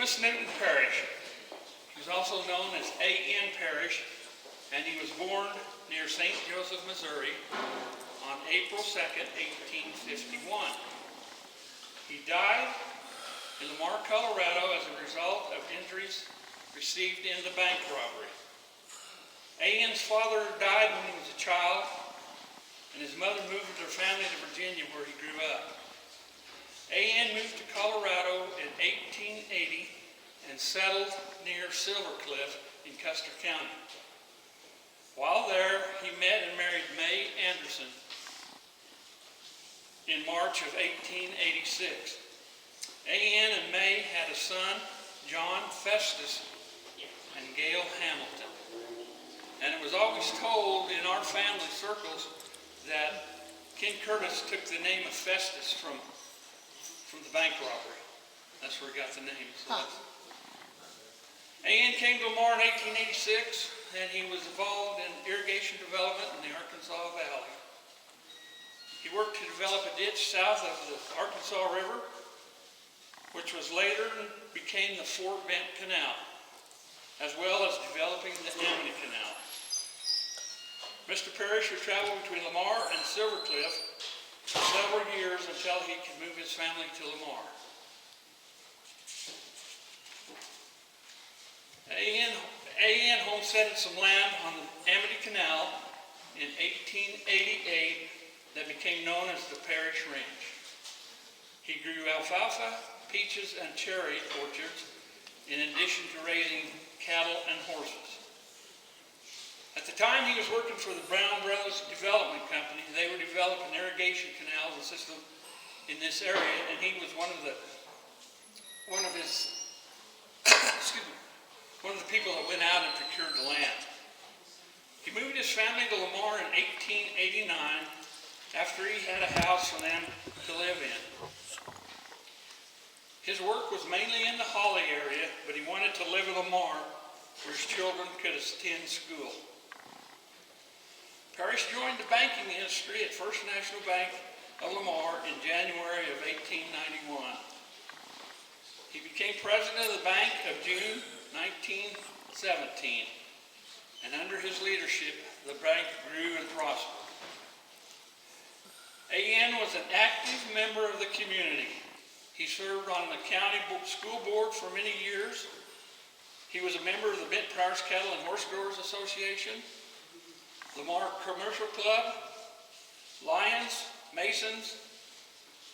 Amos Newton Parrish. He was also known as A.N. Parrish, and he was born near St. Joseph, Missouri on April 2nd, 1851. He died in Lamar, Colorado as a result of injuries received in the bank robbery. A.N.'s father died when he was a child, and his mother moved with her family to Virginia where he grew up. A.N. moved to Colorado in 1880 and settled near Silver Cliff in Custer County. While there, he met and married May Anderson in March of 1886. A.N. and May had a son, John Festus, and Gail Hamilton. And it was always told in our family circles that Ken Curtis took the name of Festus from the bank robbery. That's where he got the name. So A.N. came to Lamar in 1886, and he was involved in irrigation development in the Arkansas Valley. He worked to develop a ditch south of the Arkansas River, which was later became the Fort Bend Canal, as well as developing the Amity Canal. Mr. Parrish would travel between Lamar and Silver Cliff for several years until he could move his family to Lamar. A.N. homesteaded some land on the Amity Canal in 1888 that became known as the Parrish Ranch. He grew alfalfa, peaches, and cherry orchards in addition to raising cattle and horses. At the time he was working for the Brown Brothers Development Company, they were developing irrigation canals and system in this area, and he was one of the people that went out and procured the land. He moved his family to Lamar in 1889 after he had a house for them to live in. His work was mainly in the Holly area, but he wanted to live in Lamar where his children could attend school. Parrish joined the banking industry at First National Bank of Lamar in January of 1891. He became president of the bank of June 1917, and under his leadership, the bank grew and prospered. A.N. was an active member of the community. He served on the county school board for many years. He was a member of the Prowers Cattle and Horse Growers Association, Lamar Commercial Club, Lions, Masons,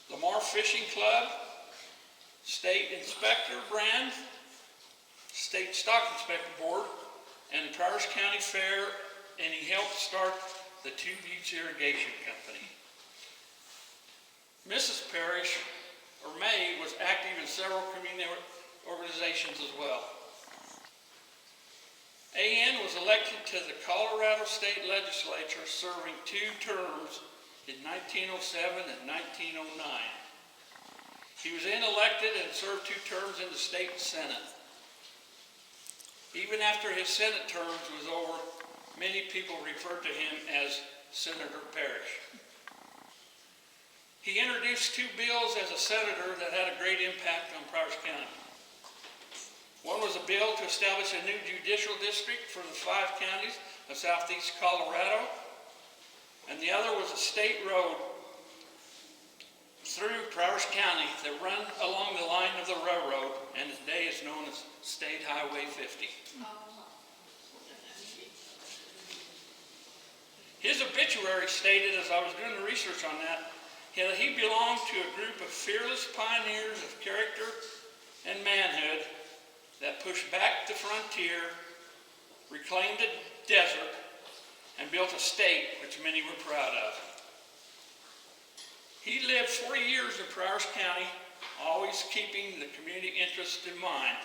Lamar Fishing Club, State Inspector Brand, State Stock Inspector Board, and the Prowers County Fair, and he helped start the Two Buttes Irrigation Company. Mrs. Parrish, or May, was active in several community organizations as well. A.N. was elected to the Colorado State Legislature, serving 2 terms in 1907 and 1909. He was then elected and served 2 terms in the state Senate. Even after his Senate terms was over, many people referred to him as Senator Parrish. He introduced 2 bills as a senator that had a great impact on Prowers County. One was a bill to establish a new judicial district for the 5 counties of southeast Colorado, and the other was a state road through Prowers County that run along the line of the railroad and today is known as State Highway 50. His obituary stated, as I was doing the research on that, that he belonged to a group of fearless pioneers of character and manhood that pushed back the frontier, reclaimed the desert, and built a state which many were proud of. He lived 40 years in Prowers County, always keeping the community interest in mind.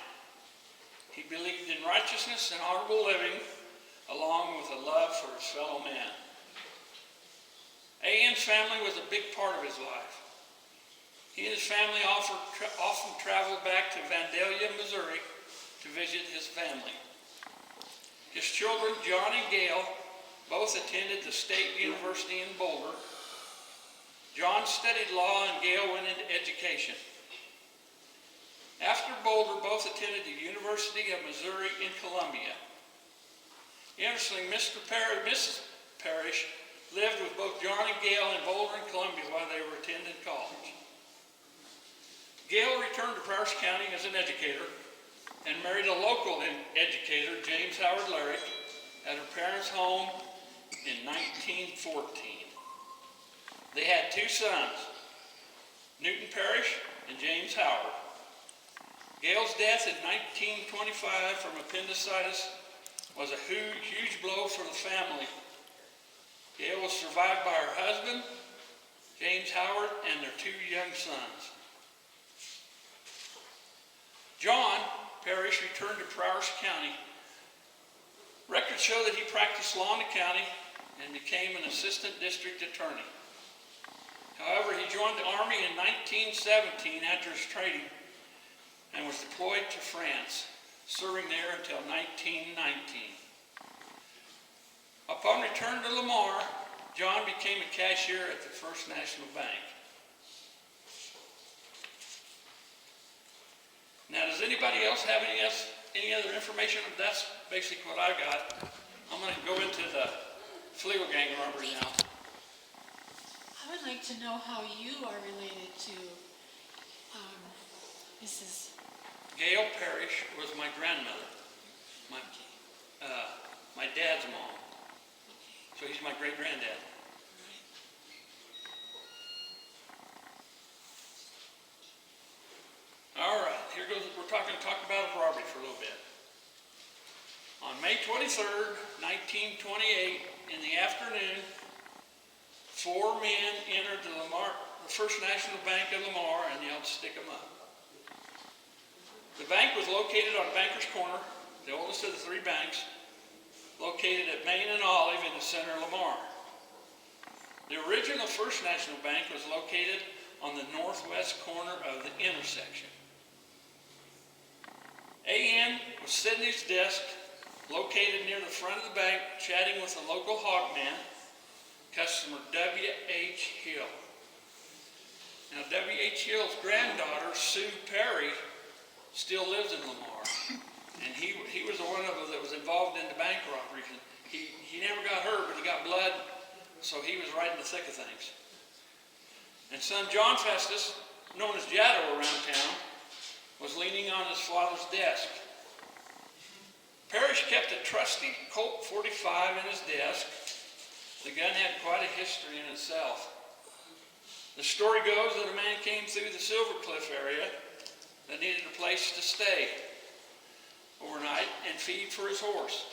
He believed in righteousness and honorable living, along with a love for his fellow man. A.N.'s family was a big part of his life. He and his family often traveled back to Vandalia, Missouri, to visit his family. His children, John and Gail, both attended the State University in Boulder. John studied law and Gail went into education. After Boulder, both attended the University of Missouri in Columbia. Interestingly, Mrs. Parrish lived with both John and Gail in Boulder and Columbia while they were attending college. Gail returned to Prowers County as an educator and married a local educator, James Howard Larrick, at her parents' home in 1914. They had two sons, Newton Parrish and James Howard. Gail's death in 1925 from appendicitis was a huge blow for the family. Gail was survived by her husband, James Howard, and their two young sons. John Parrish returned to Prowers County. Records show that he practiced law in the county and became an assistant district attorney. However, he joined the Army in 1917 after his training and was deployed to France, serving there until 1919. Upon return to Lamar, John became a cashier at the First National Bank. Now, does anybody else have any other information? That's basically what I got. I'm going to go into the Fleagle Gang robbery now. I would like to know how you are related to Mrs. Gail Parrish was my grandmother, my dad's mom. So he's my great-granddad. All right, here goes. We're talk about a robbery for a little bit. On May 23rd, 1928, in the afternoon, 4 men entered the First National Bank of Lamar and yelled, "Stick 'em up." The bank was located on Bankers Corner, the oldest of the 3 banks, located at Main and Olive in the center of Lamar. The original First National Bank was located on the northwest corner of the intersection. A.N. was sitting at his desk, located near the front of the bank, chatting with a local hogman, customer W.H. Hill. Now, W.H. Hill's granddaughter, Sue Perry, still lives in Lamar. And he was the one of them that was involved in the bank robberies. And he never got hurt, but he got blood, so he was right in the thick of things. And son John Festus, known as Jaddo around town, was leaning on his father's desk. Parrish kept a trusty Colt 45 in his desk. The gun had quite a history in itself. The story goes that a man came through the Silver Cliff area that needed a place to stay overnight and feed for his horse,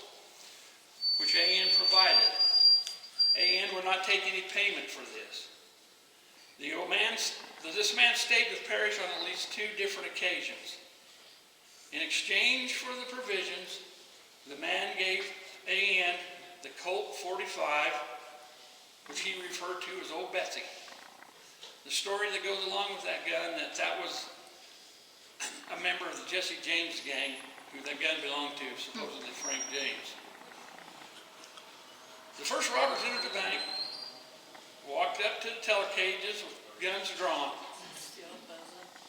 which A.N. provided. A.N. would not take any payment for this. This man stayed with Parrish on at least 2 different occasions. In exchange for the provisions, the man gave A.N. the Colt 45, which he referred to as Old Betsy. The story that goes along with that gun, that was a member of the Jesse James gang, who that gun belonged to, supposedly Frank James. The first robbers entered the bank, walked up to the teller cages with guns drawn.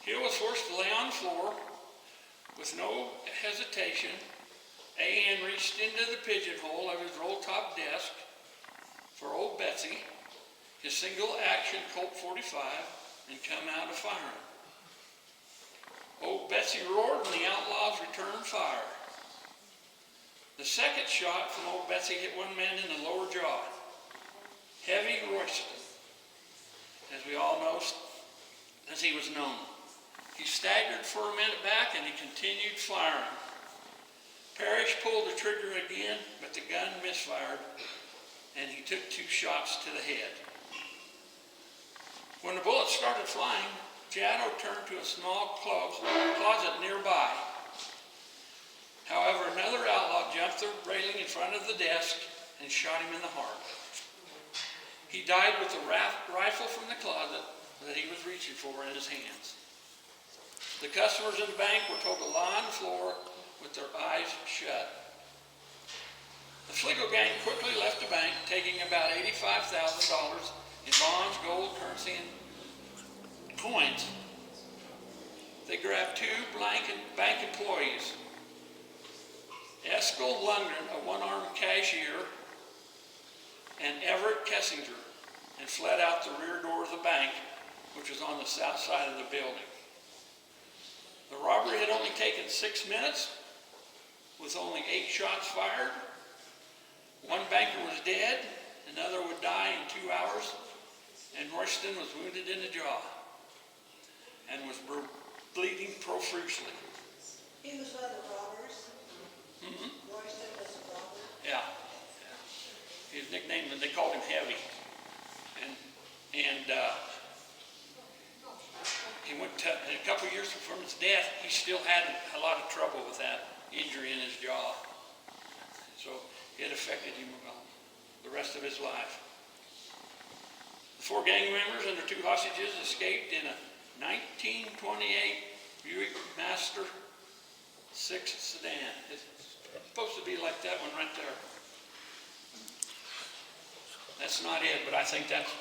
Hill was forced to lay on the floor. With no hesitation, A.N. reached into the pigeonhole of his roll-top desk for Old Betsy, his single-action Colt 45, and come out of firing. Old Betsy roared and the outlaws returned fire. The second shot from Old Betsy hit one man in the lower jaw. Heavy Royston, as we all know, as he was known. He staggered for a minute back and he continued firing. Parrish pulled the trigger again, but the gun misfired and he took 2 shots to the head. When the bullets started flying, Jaddo turned to a small closet nearby. However, another outlaw jumped the railing in front of the desk and shot him in the heart. He died with a rifle from the closet that he was reaching for in his hands. The customers in the bank were told to lie on the floor with their eyes shut. The Fleagle Gang quickly left the bank, taking about $85,000 in bonds, gold, currency, and coins. they grabbed two bank employees, Eskil Lundgren, a one-armed cashier, and Everett Kessinger, and fled out the rear door of the bank, which was on the south side of the building. The robbery had only taken 6 minutes, with only 8 shots fired. One banker was dead, another would die in 2 hours, and Royston was wounded in the jaw and was bleeding profusely. He was one of the robbers. Royston was a robber. Yeah. His nickname, they called him Heavy. And he went to, a couple of years from his death, he still had a lot of trouble with that injury in his jaw. So it affected him the rest of his life. The 4 gang members and their 2 hostages escaped in a 1928 Buick Master 6 sedan. It's supposed to be like that one right there. That's not it, but I think that's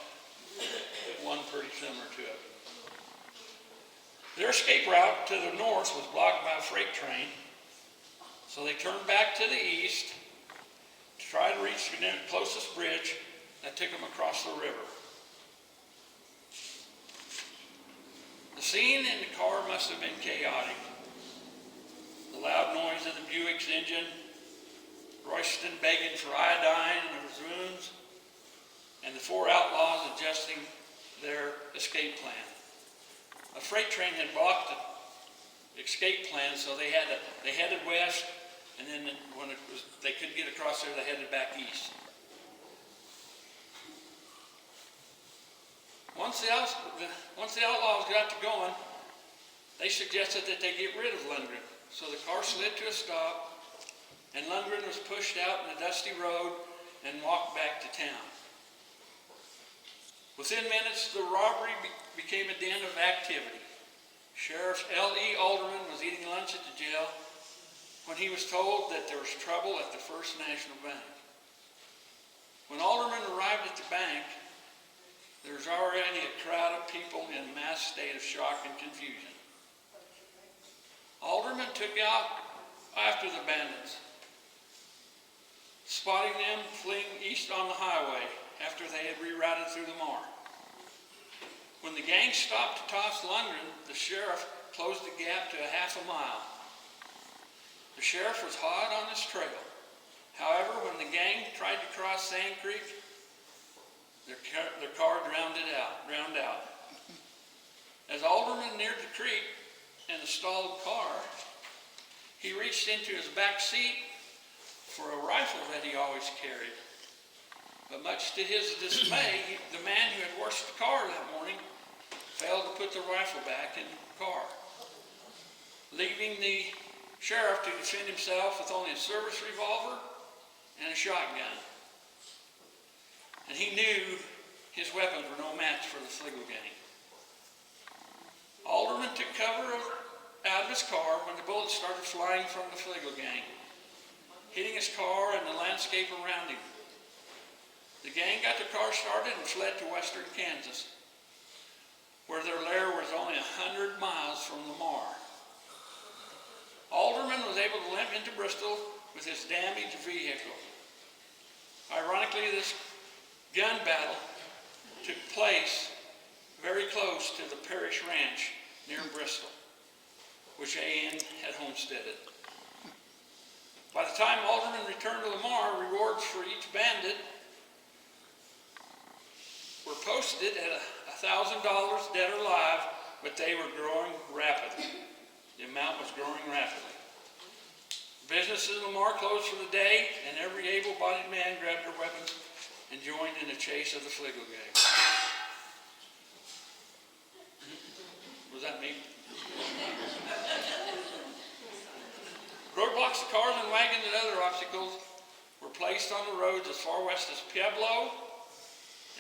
one pretty similar to it. Their escape route to the north was blocked by a freight train, so they turned back to the east to try to reach the closest bridge that took them across the river. The scene in the car must have been chaotic. The loud noise of the Buick's engine, Royston begging for iodine in his wounds, and the 4 outlaws adjusting their escape plan. A freight train had blocked the escape plan, so they headed west, and then when they couldn't get across there, they headed back east. Once the outlaws got to going, they suggested that they get rid of Lundgren. So the car slid to a stop, and Lundgren was pushed out in the dusty road and walked back to town. Within minutes, the robbery became a den of activity. Sheriff L.E. Alderman was eating lunch at the jail when he was told that there was trouble at the First National Bank. When Alderman arrived at the bank, there was already a crowd of people in a mass state of shock and confusion. Alderman took out after the bandits, spotting them fleeing east on the highway after they had rerouted through Lamar. When the gang stopped to toss Lundgren, the sheriff closed the gap to a half a mile. The sheriff was hot on his trail. However, when the gang tried to cross Sand Creek, their car drowned out. As Alderman neared the creek and the stalled car, he reached into his back seat for a rifle that he always carried. But much to his dismay, the man who had washed the car that morning failed to put the rifle back in the car, leaving the sheriff to defend himself with only a service revolver and a shotgun. And he knew his weapons were no match for the Fleagle Gang. Alderman took cover out of his car when the bullets started flying from the Fleagle Gang, hitting his car and the landscape around him. The gang got the car started and fled to western Kansas, where their lair was only 100 miles from Lamar. Alderman was able to limp into Bristol with his damaged vehicle. Ironically, this gun battle took place very close to the Parrish Ranch near Bristol, which A.N. had homesteaded. By the time Alderman returned to Lamar, rewards for each bandit were posted at $1,000 dead or alive, but they were growing rapidly. The amount was growing rapidly. Businesses in Lamar closed for the day, and every able-bodied man grabbed their weapons and joined in the chase of the Fleagle Gang. Was that me? Roadblocks, cars, and wagons and other obstacles were placed on the roads as far west as Pueblo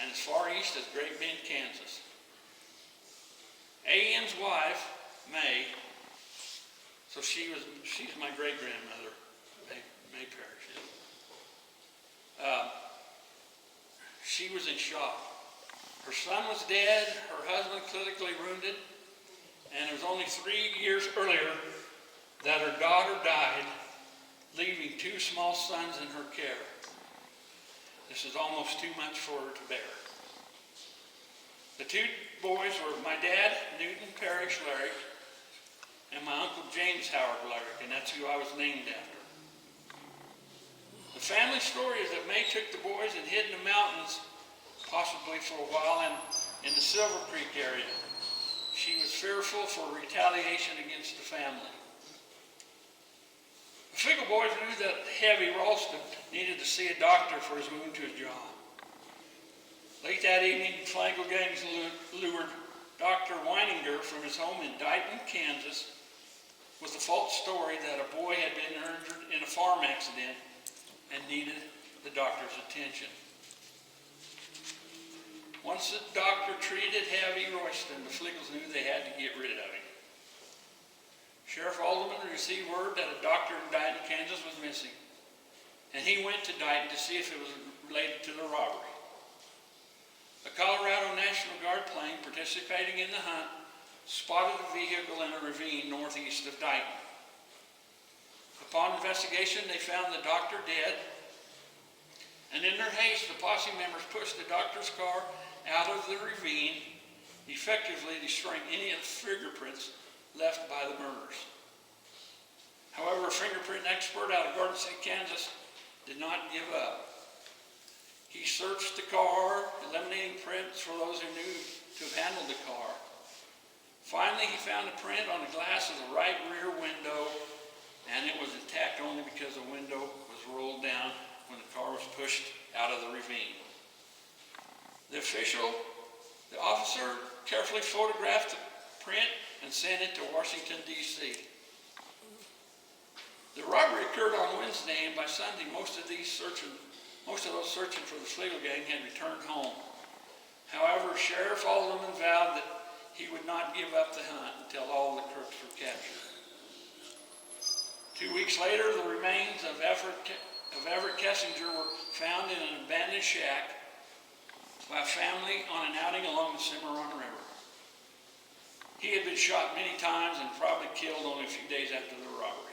and as far east as Great Bend, Kansas. A.N.'s wife, May, so she's my great-grandmother, May Parrish. She was in shock. Her son was dead, her husband critically wounded, and it was only 3 years earlier that her daughter died, leaving 2 small sons in her care. This is almost too much for her to bear. The 2 boys were my dad, Newton Parrish Larrick, and my uncle James Howard Larrick, and that's who I was named after. The family story is that May took the boys and hid in the mountains, possibly for a while in the Silver Creek area. She was fearful for retaliation against the family. The Fleagle boys knew that Heavy Ralston needed to see a doctor for his wound to his jaw. Late that evening, the Fleagle Gang lured Dr. Weininger from his home in Dighton, Kansas, with the false story that a boy had been injured in a farm accident and needed the doctor's attention. Once the doctor treated Heavy Royston, the Fleagles knew they had to get rid of him. Sheriff Alderman received word that a doctor in Dighton, Kansas was missing, and he went to Dighton to see if it was related to the robbery. A Colorado National Guard plane participating in the hunt spotted the vehicle in a ravine northeast of Dighton. Upon investigation, they found the doctor dead, and in their haste, the posse members pushed the doctor's car out of the ravine, effectively destroying any of the fingerprints left by the murders. However, a fingerprint expert out of Garden City, Kansas, did not give up. He searched the car, eliminating prints for those who knew to have handled the car. Finally, he found a print on the glass of the right rear window, and it was intact only because the window was rolled down when the car was pushed out of the ravine. The officer carefully photographed the print and sent it to Washington, D.C. The robbery occurred on Wednesday, and by Sunday, most of those searching for the Fleagle Gang had returned home. However, Sheriff Alderman vowed that he would not give up the hunt until all the crooks were captured. 2 weeks later, the remains of Everett Kessinger were found in an abandoned shack by a family on an outing along the Cimarron River. He had been shot many times and probably killed only a few days after the robbery.